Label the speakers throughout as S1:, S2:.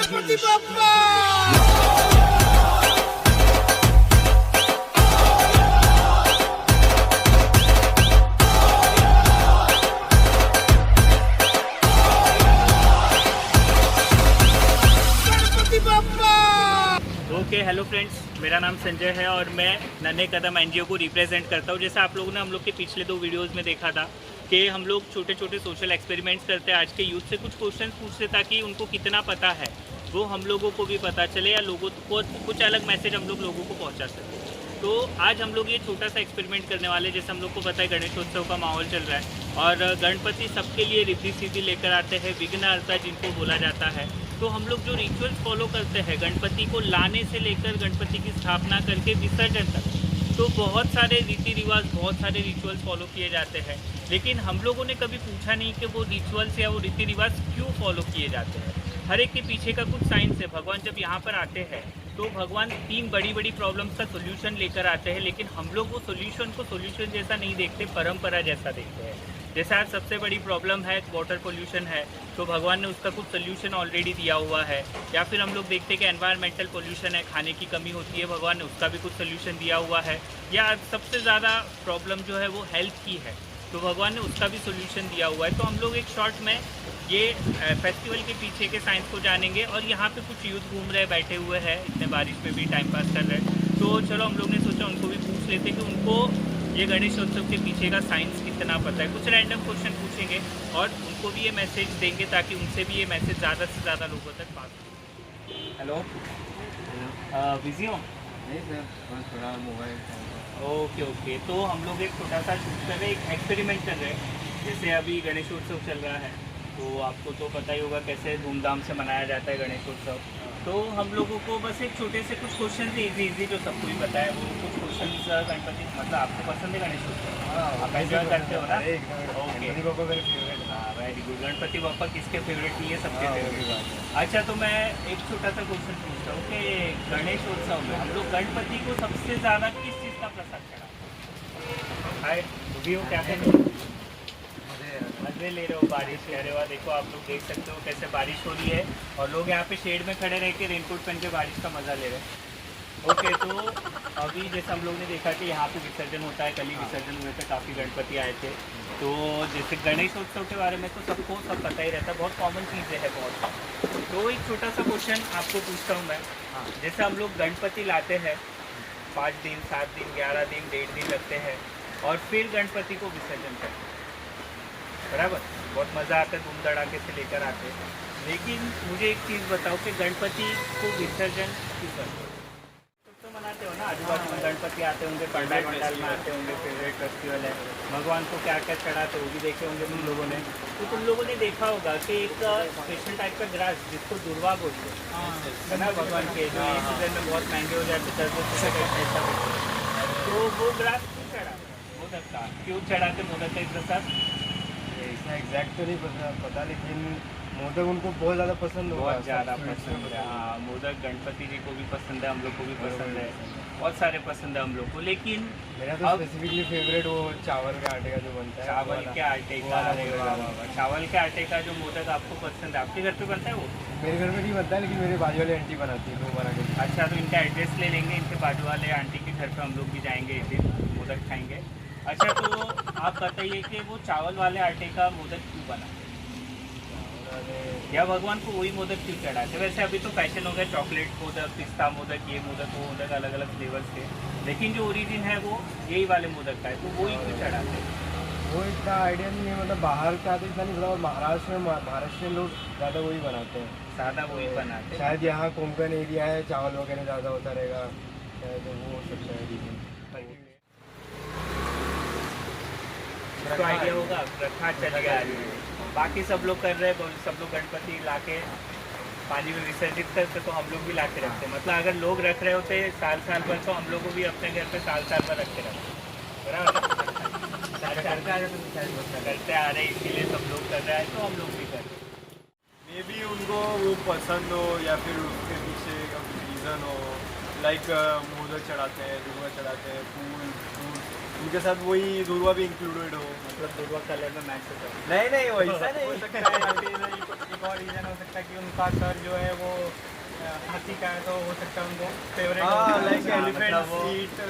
S1: Ganpati Bappa.
S2: Okay hello friends, मेरा नाम संजय है और मैं नन्हे कदम एनजीओ को रिप्रेजेंट करता हूँ। जैसे आप लोगों ने हम लोग के पिछले 2 वीडियोस में देखा था कि हम लोग छोटे छोटे सोशल एक्सपेरिमेंट्स करते हैं। आज के यूथ से कुछ क्वेश्चंस पूछते ताकि उनको कितना पता है वो हम लोगों को भी पता चले या लोगों को कुछ अलग मैसेज हम लोगों को पहुँचा सकें। तो आज हम लोग ये छोटा सा एक्सपेरिमेंट करने वाले, जैसे हम लोग को पता है गणेशोत्सव का माहौल चल रहा है और गणपति सबके लिए रिद्धि सिद्धि लेकर आते हैं, विघ्नहर्ता जिनको बोला जाता है। तो हम लोग जो रिचुअल्स फॉलो करते हैं गणपति को लाने से लेकर गणपति की स्थापना करके विसर्जन तक, तो बहुत सारे रीति रिवाज, बहुत सारे रिचुअल्स फॉलो किए जाते हैं। लेकिन हम लोगों ने कभी पूछा नहीं कि वो रिचुअल्स या वो रीति रिवाज क्यों फॉलो किए जाते हैं। हर एक के पीछे का कुछ साइंस है। भगवान जब यहाँ पर आते हैं तो भगवान 3 बड़ी बड़ी प्रॉब्लम्स का सोल्यूशन लेकर आते हैं, लेकिन हम लोग वो सोल्यूशन को सोल्यूशन जैसा नहीं देखते, परंपरा जैसा देखते हैं। जैसे आज सबसे बड़ी प्रॉब्लम है वाटर पोल्यूशन है, तो भगवान ने उसका कुछ सोल्यूशन ऑलरेडी दिया हुआ है। या फिर हम लोग देखते हैं कि एनवायरमेंटल पोल्यूशन है, खाने की कमी होती है, भगवान ने उसका भी कुछ सोल्यूशन दिया हुआ है। या सबसे ज़्यादा प्रॉब्लम जो है वो हेल्थ की है, तो भगवान ने उसका भी सोल्यूशन दिया हुआ है। तो हम लोग एक शॉर्ट में ये फेस्टिवल के पीछे के साइंस को जानेंगे। और यहाँ पे कुछ यूथ घूम रहे, बैठे हुए हैं, इतने बारिश में भी टाइम पास कर रहे हैं। तो चलो हम लोग ने सोचा उनको भी पूछ लेते कि उनको ये गणेशोत्सव के पीछे का साइंस कितना पता है। कुछ रैंडम क्वेश्चन पूछेंगे और उनको भी ये मैसेज देंगे ताकि उनसे भी ये मैसेज ज़्यादा से ज़्यादा लोगों तक पास हो। हेलो, बिजी हो?
S3: नहीं सर, थोड़ा मोबाइल।
S2: ओके। तो हम लोग एक छोटा सा शूट कर रहे हैं, एक एक्सपेरिमेंट कर रहे हैं। जैसे अभी गणेशोत्सव चल रहा है तो आपको तो पता ही होगा कैसे धूमधाम से मनाया जाता है गणेशोत्सव। तो हम लोगों को बस एक छोटे से कुछ क्वेश्चन इजी जो सबको ही पता है, वो कुछ क्वेश्चन गणपति, मतलब आपको पसंद है गणेशोत्सव? आप एंजॉय करते हो ना? Okay, very good. Ganpati Bappa किसके फेवरेट नहीं है? सबके फेवरेट। अच्छा, तो मैं एक छोटा सा क्वेश्चन पूछता हूँ कि गणेशोत्सव में हम लोग गणपति को सबसे ज़्यादा किस चीज़ का प्रसाद चढ़ाते? हाय भी हो, क्या करें? मजे ले रहे हो बारिश कह रहे हो? देखो आप लोग देख सकते हो कैसे बारिश हो रही है और लोग यहाँ पे शेड में खड़े रह के रेनकोट पहन के बारिश का मज़ा ले रहे हैं। ओके, तो अभी जैसे हम लोग ने देखा कि यहाँ पे विसर्जन होता है, कल ही विसर्जन हुए थे, काफ़ी गणपति आए थे। तो जैसे गणेशोत्सव के बारे में तो सबको सब पता ही रहता है, बहुत कॉमन चीज़ें हैं बहुत। तो एक छोटा सा क्वेश्चन आपको पूछता हूँ मैं। जैसे हम लोग गणपति लाते हैं 5 दिन, 7 दिन, 11 दिन, 1.5 दिन लगते हैं और फिर गणपति को विसर्जन करते हैं, बराबर? बहुत मज़ा आता है, धूम धड़ाके से लेकर आते हैं। लेकिन मुझे एक चीज़ बताओ कि गणपति को विसर्जन क्यों करते हो? तो मनाते हो ना, आजू बाजू में गणपति आते होंगे, पंडाल में आते होंगे, फेवरेट फेस्टिवल है। भगवान को क्या क्या चढ़ाते वो भी देखे होंगे तुम लोगों ने। तो तुम लोगों ने देखा होगा कि एक स्पेशल टाइप का ग्रास जिसको दुर्वा बोलते हैं ना, भगवान के जो इस सीजन में बहुत महंगे हो जाते, 10 पैसा। तो वो ग्रास क्यों चढ़ाते? मोदक का क्यों चढ़ाते? मोदक का प्रसाद
S3: इतना एग्जैक्ट तो नहीं पता, लेकिन मोदक उनको बहुत ज़्यादा पसंद होगा।
S2: बहुत ज़्यादा पसंद है। हाँ, मोदक गणपति जी को भी पसंद है, हम लोग को भी पसंद है, बहुत सारे पसंद है हम लोग को। लेकिन
S3: मेरा तो स्पेसिफिकली फेवरेट वो चावल के आटे का जो बनता है,
S2: चावल के आटे का। चावल के आटे का जो मोदक आपको पसंद है, आपके घर पे बनता है वो?
S3: मेरे घर में नहीं बनता है, लेकिन मेरे बाजू वाली आंटी बनाती है, वो बना के।
S2: अच्छा, तो इनका एड्रेस ले लेंगे, इनके बाजू वाले आंटी के घर पे हम लोग भी जाएंगे, एक दिन मोदक खाएंगे। अच्छा, तो आप बताइए कि वो चावल वाले आटे का मोदक क्यों बना, या भगवान को वही मोदक क्यों चढ़ाते? वैसे अभी तो फैशन हो गया, चॉकलेट मोदक, पिस्ता मोदक, ये मोदक, वो मोदक, अलग अलग फ्लेवर्स के, लेकिन जो ओरिजिन है वो यही वाले मोदक का है, तो वही क्यों चढ़ाते हैं?
S3: वो इतना आइडिया नहीं है, मतलब बाहर का तो इतना नहीं पता। और महाराष्ट्र लोग ज़्यादा वही बनाते हैं,
S2: सादा वही बनाते हैं।
S3: शायद यहाँ कोंकण एरिया है, चावल वगैरह ज़्यादा होता रहेगा, शायद वो हो सकता है रीजन।
S2: तो आइडिया होगा, प्रथा चल गया है। बाकी सब लोग कर रहे हैं, सब लोग गणपति लाके पानी में विसर्जित करते, तो हम लोग भी लाके रखते हैं। मतलब अगर लोग रख रहे होते साल भर, तो हम लोग को भी अपने घर पे साल भर रख के रखते, बराबर? करते आ रहे, इसीलिए सब लोग कर रहे हैं, तो हम लोग भी कर रहे हैं।
S4: मे बी उनको वो पसंद हो या फिर उसके पीछे रीज़न हो, लाइक मोदक चढ़ाते हैं, दुर्वा चढ़ाते हैं, फूल उनके साथ वही दुर्वा भी इंक्लूडेड हो।
S2: मतलब दुर्वा कलर में मैच हो जाए।
S4: नहीं नहीं वैसा नहीं
S1: हो सकता है। या फिर एक और रीज़न हो सकता है कि उनका सर जो है वो हाथी का है, तो हो सकता है उनको फेवरेट
S4: हाँ लाइक
S2: हाँ,
S4: एलिफेंट
S2: मतलब वो
S4: सीट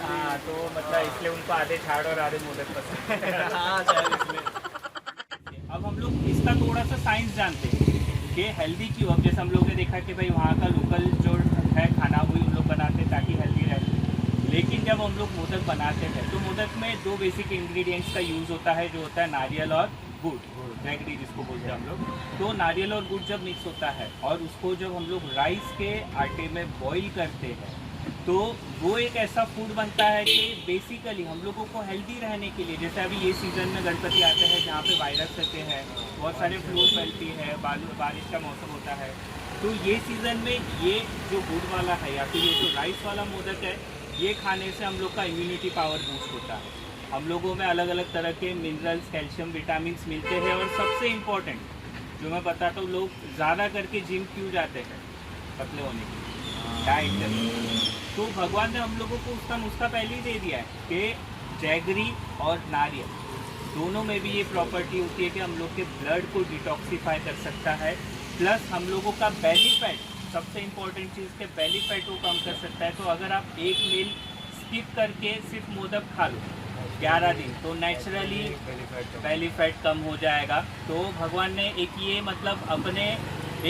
S2: हाँ, तो मतलब इसलिए उनको आधे झाड़ और आधे मोदक पसंद है।
S4: हाँ शायद इसलिए।
S2: अब हम लोग इसका थोड़ा सा साइंस जानते हैं कि हेल्दी क्यों। अब जैसे हम लोग ने देखा कि भाई वहाँ का लोकल जो है खाना वही उन लोग बनाते हैं ताकि हेल्दी रहे। लेकिन जब हम लोग मोदक बनाते हैं तो मोदक में दो बेसिक इंग्रेडिएंट्स का यूज़ होता है, जो होता है नारियल और गुड़, जैगरी जिसको बोलते हैं हम लोग। तो नारियल और गुड़ जब मिक्स होता है और उसको जब हम लोग राइस के आटे में बॉईल करते हैं तो वो एक ऐसा फूड बनता है कि बेसिकली हम लोगों को हेल्दी रहने के लिए, जैसे अभी ये सीज़न में गणपति आते हैं जहाँ पे वायरस रहते हैं, बहुत सारे फ्लू फैलती है, बारिश का मौसम होता है, तो ये सीज़न में ये जो गुड़ वाला है या फिर ये जो राइस वाला मोदक है, ये खाने से हम लोग का इम्यूनिटी पावर बूस्ट होता है। हम लोगों में अलग अलग तरह के मिनरल्स, कैल्शियम, विटामिन्स मिलते हैं। और सबसे इम्पोर्टेंट जो मैं बताता हूँ, लोग ज़्यादा करके जिम क्यों जाते हैं? पतले होने के लिए, डाइट। तो भगवान ने हम लोगों को उसका नुस्खा पहले ही दे दिया है कि जैगरी और नारियल दोनों में भी ये प्रॉपर्टी होती है कि हम लोग के ब्लड को डिटॉक्सीफाई कर सकता है, प्लस हम लोगों का बेली फैट, सबसे इम्पोर्टेंट चीज़ के बेली फैट को कम कर सकता है। तो अगर आप एक मील स्किप करके सिर्फ मोदक खा लो 11 दिन तो नेचुरली बेली फैट कम हो जाएगा। तो भगवान ने एक ये मतलब अपने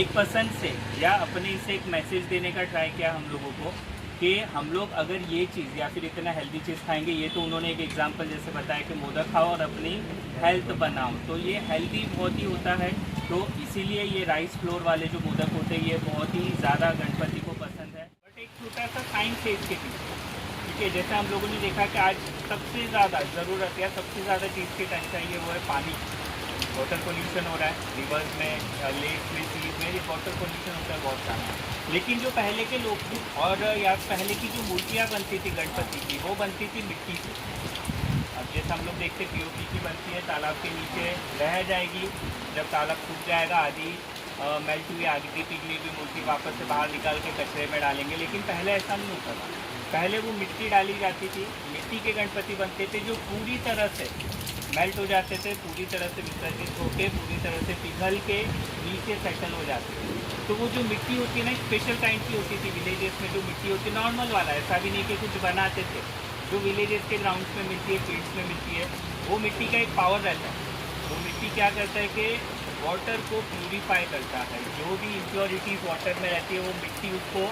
S2: एक पसंद से या अपने से एक मैसेज देने का ट्राई किया हम लोगों को कि हम लोग अगर ये चीज़ या फिर इतना हेल्दी चीज़ खाएंगे, ये तो उन्होंने एक एग्जांपल जैसे बताया कि मोदक खाओ और अपनी हेल्थ बनाओ, तो ये हेल्दी बहुत ही होता है। तो इसीलिए ये राइस फ्लोर वाले जो मोदक होते हैं ये बहुत ही ज़्यादा गणपति को पसंद है। बट एक छोटा सा साइंस है इसके पीछे, ठीक है। जैसे हम लोगों ने देखा कि आज सबसे ज़्यादा ज़रूरत या सबसे ज़्यादा चीज़ की टंचाई चाहिए वो है पानी। वाटर पोल्यूशन हो रहा है रिवर्स में, लेक में, सीज में वाटर पोल्यूशन होता है बहुत सारा। लेकिन जो पहले के लोग थे और या पहले की जो मूर्तियाँ बनती थी गणपति की, वो बनती थी मिट्टी से। अब जैसे हम लोग देखते पीओपी की बनती है, तालाब के नीचे रह जाएगी, जब तालाब सूख जाएगा आधी मेल्ट हुई आगे की पिघली हुई मूर्ति वापस से बाहर निकाल के कचरे में डालेंगे। लेकिन पहले ऐसा नहीं होता था, पहले वो मिट्टी डाली जाती थी, मिट्टी के गणपति बनते थे जो पूरी तरह से मेल्ट हो जाते थे, पूरी तरह से विसर्जित होकर पूरी तरह से पिघल के नीचे सेटल हो जाते थे। तो वो जो मिट्टी होती है ना, स्पेशल काइंड की होती थी। विलेजेस में जो मिट्टी होती है नॉर्मल वाला, ऐसा भी नहीं कि कुछ बनाते थे, जो विलेजेस के ग्राउंड्स में मिलती है, फील्ड्स में मिलती है, वो मिट्टी का एक पावर रहता है। वो मिट्टी क्या करता है कि वाटर को प्यूरीफाई करता है, जो भी इम्प्योरिटीज़ वाटर में रहती है वो मिट्टी उसको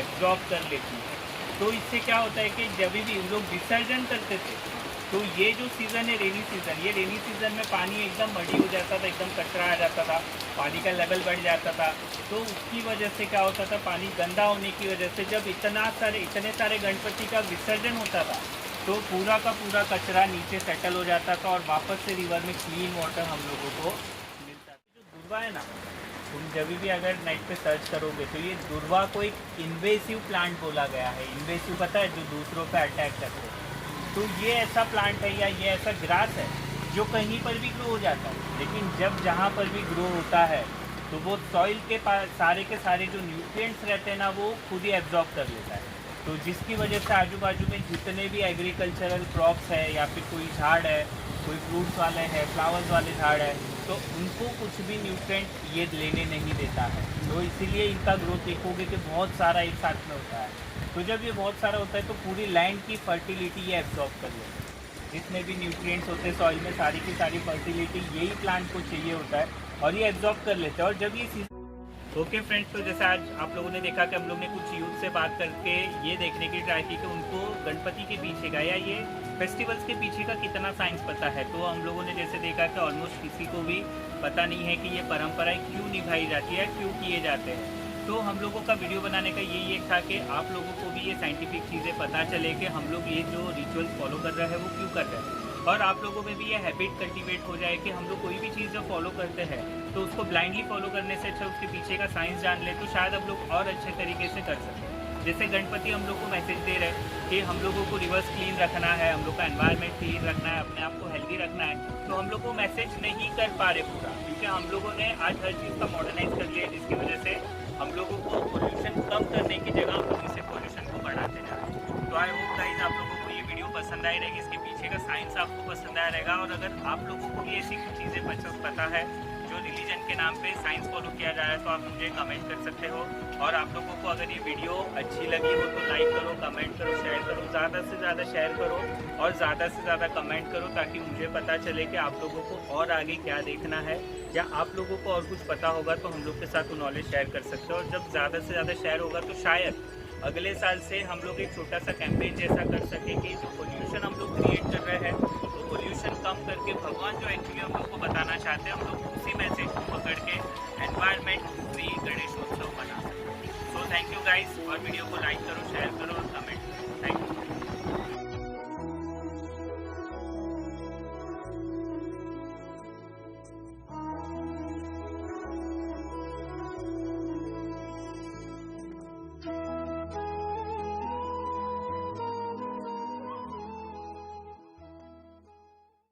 S2: एब्जॉर्ब कर लेती है। तो इससे क्या होता है कि जब भी उन लोग विसर्जन करते थे तो ये जो सीज़न है रेनी सीज़न, ये रेनी सीज़न में पानी एकदम मडी हो जाता था, एकदम कचरा आ जाता था, पानी का लेवल बढ़ जाता था। तो उसकी वजह से क्या होता था, पानी गंदा होने की वजह से जब इतने सारे गणपति का विसर्जन होता था तो पूरा का पूरा कचरा नीचे सेटल हो जाता था और वापस से रिवर में क्लीन वाटर हम लोगों को मिलता था। जो दुर्वा है ना, तुम जब भी अगर नेट पे सर्च करोगे तो ये दुर्वा को एक इन्वेसिव प्लांट बोला गया है। इन्वेसिव पता है, जो दूसरों पे अटैक करते हैं। तो ये ऐसा प्लांट है या ये ऐसा ग्रास है जो कहीं पर भी ग्रो हो जाता है, लेकिन जब जहाँ पर भी ग्रो होता है तो वो सॉइल के सारे जो न्यूट्रिएंट्स रहते हैं ना वो खुद ही एब्जॉर्ब कर लेता है। तो जिसकी वजह से आजू बाजू में जितने भी एग्रीकल्चरल क्रॉप्स है या फिर कोई झाड़ है, कोई फ्रूट्स वाले हैं, फ्लावर्स वाले झाड़ है, तो उनको कुछ भी न्यूट्रिएंट ये लेने नहीं देता है। तो इसीलिए इनका ग्रोथ देखोगे कि बहुत सारा एक साथ में होता है। तो जब ये बहुत सारा होता है तो पूरी लैंड की फर्टिलिटी ये एब्जॉर्ब कर लेता है। जितने भी न्यूट्रिएंट्स होते हैं सॉइल में, सारी की सारी फर्टिलिटी यही प्लांट को चाहिए होता है और ये एब्जॉर्ब कर लेते हैं। और जब ये ओके फ्रेंड्स, तो जैसे आज आप लोगों ने देखा कि हम लोग ने कुछ यूथ से बात करके ये देखने की ट्राई की कि उनको गणपति के पीछे का या ये फेस्टिवल्स के पीछे का कितना साइंस पता है। तो हम लोगों ने जैसे देखा कि ऑलमोस्ट किसी को भी पता नहीं है कि ये परंपराएं क्यों निभाई जाती है, क्यों किए जाते हैं। तो हम लोगों का वीडियो बनाने का यही एक था कि आप लोगों को भी ये साइंटिफिक चीज़ें पता चले कि हम लोग ये जो रिचुअल्स फॉलो कर रहे हैं वो क्यों कर रहे हैं, और आप लोगों में भी ये हैबिट कल्टीवेट हो जाए कि हम लोग कोई भी चीज़ जब फॉलो करते हैं तो उसको ब्लाइंडली फॉलो करने से अच्छा उसके पीछे का साइंस जान ले, तो शायद हम लोग और अच्छे तरीके से कर सकें। जैसे गणपति हम लोग को मैसेज दे रहे हैं कि हम लोगों को रिवर्स क्लीन रखना है, हम लोग का एनवायरनमेंट क्लीन रखना है, अपने आप को हेल्दी रखना है, तो हम लोग को मैसेज नहीं कर पा रहे पूरा, क्योंकि हम लोगों ने आज हर चीज़ का मॉडर्नाइज कर लिया, जिसकी वजह से हम लोगों को पोल्यूशन कम करने की जगह हम लोग इसे पोल्यूशन को बढ़ाते जा रहे हैं। तो आई होप गाइस आप लोगों को ये वीडियो पसंद पसंद आई रहेगी, इसके पीछे का साइंस आपको पसंद आया रहेगा। और अगर आप लोगों को भी ऐसी कुछ चीज़ें पता है जो रिलीजन के नाम पे साइंस फॉलो किया जा रहा है, तो आप मुझे कमेंट कर सकते हो। और आप लोगों को अगर ये वीडियो अच्छी लगी हो तो लाइक करो, कमेंट करो, शेयर करो, ज़्यादा से ज़्यादा शेयर करो और ज़्यादा से ज़्यादा कमेंट करो, ताकि मुझे पता चले कि आप लोगों को और आगे क्या देखना है, या आप लोगों को और कुछ पता होगा तो हम लोग के साथ वो नॉलेज शेयर कर सकते हो। और जब ज़्यादा से ज़्यादा शेयर होगा तो शायद अगले साल से हम लोग एक छोटा सा कैंपेन जैसा कर सके कि जो पोल्यूशन हम लोग क्रिएट कर रहे हैं, तो पोल्यूशन कम करके भगवान जो एक्चुअली हम लोग को बताना चाहते हैं, हम लोग उसी मैसेज को पकड़ के एनवायरनमेंट फ्री गणेशोत्सव मना सकें। सो थैंक यू गाइस, और वीडियो को लाइक करो, शेयर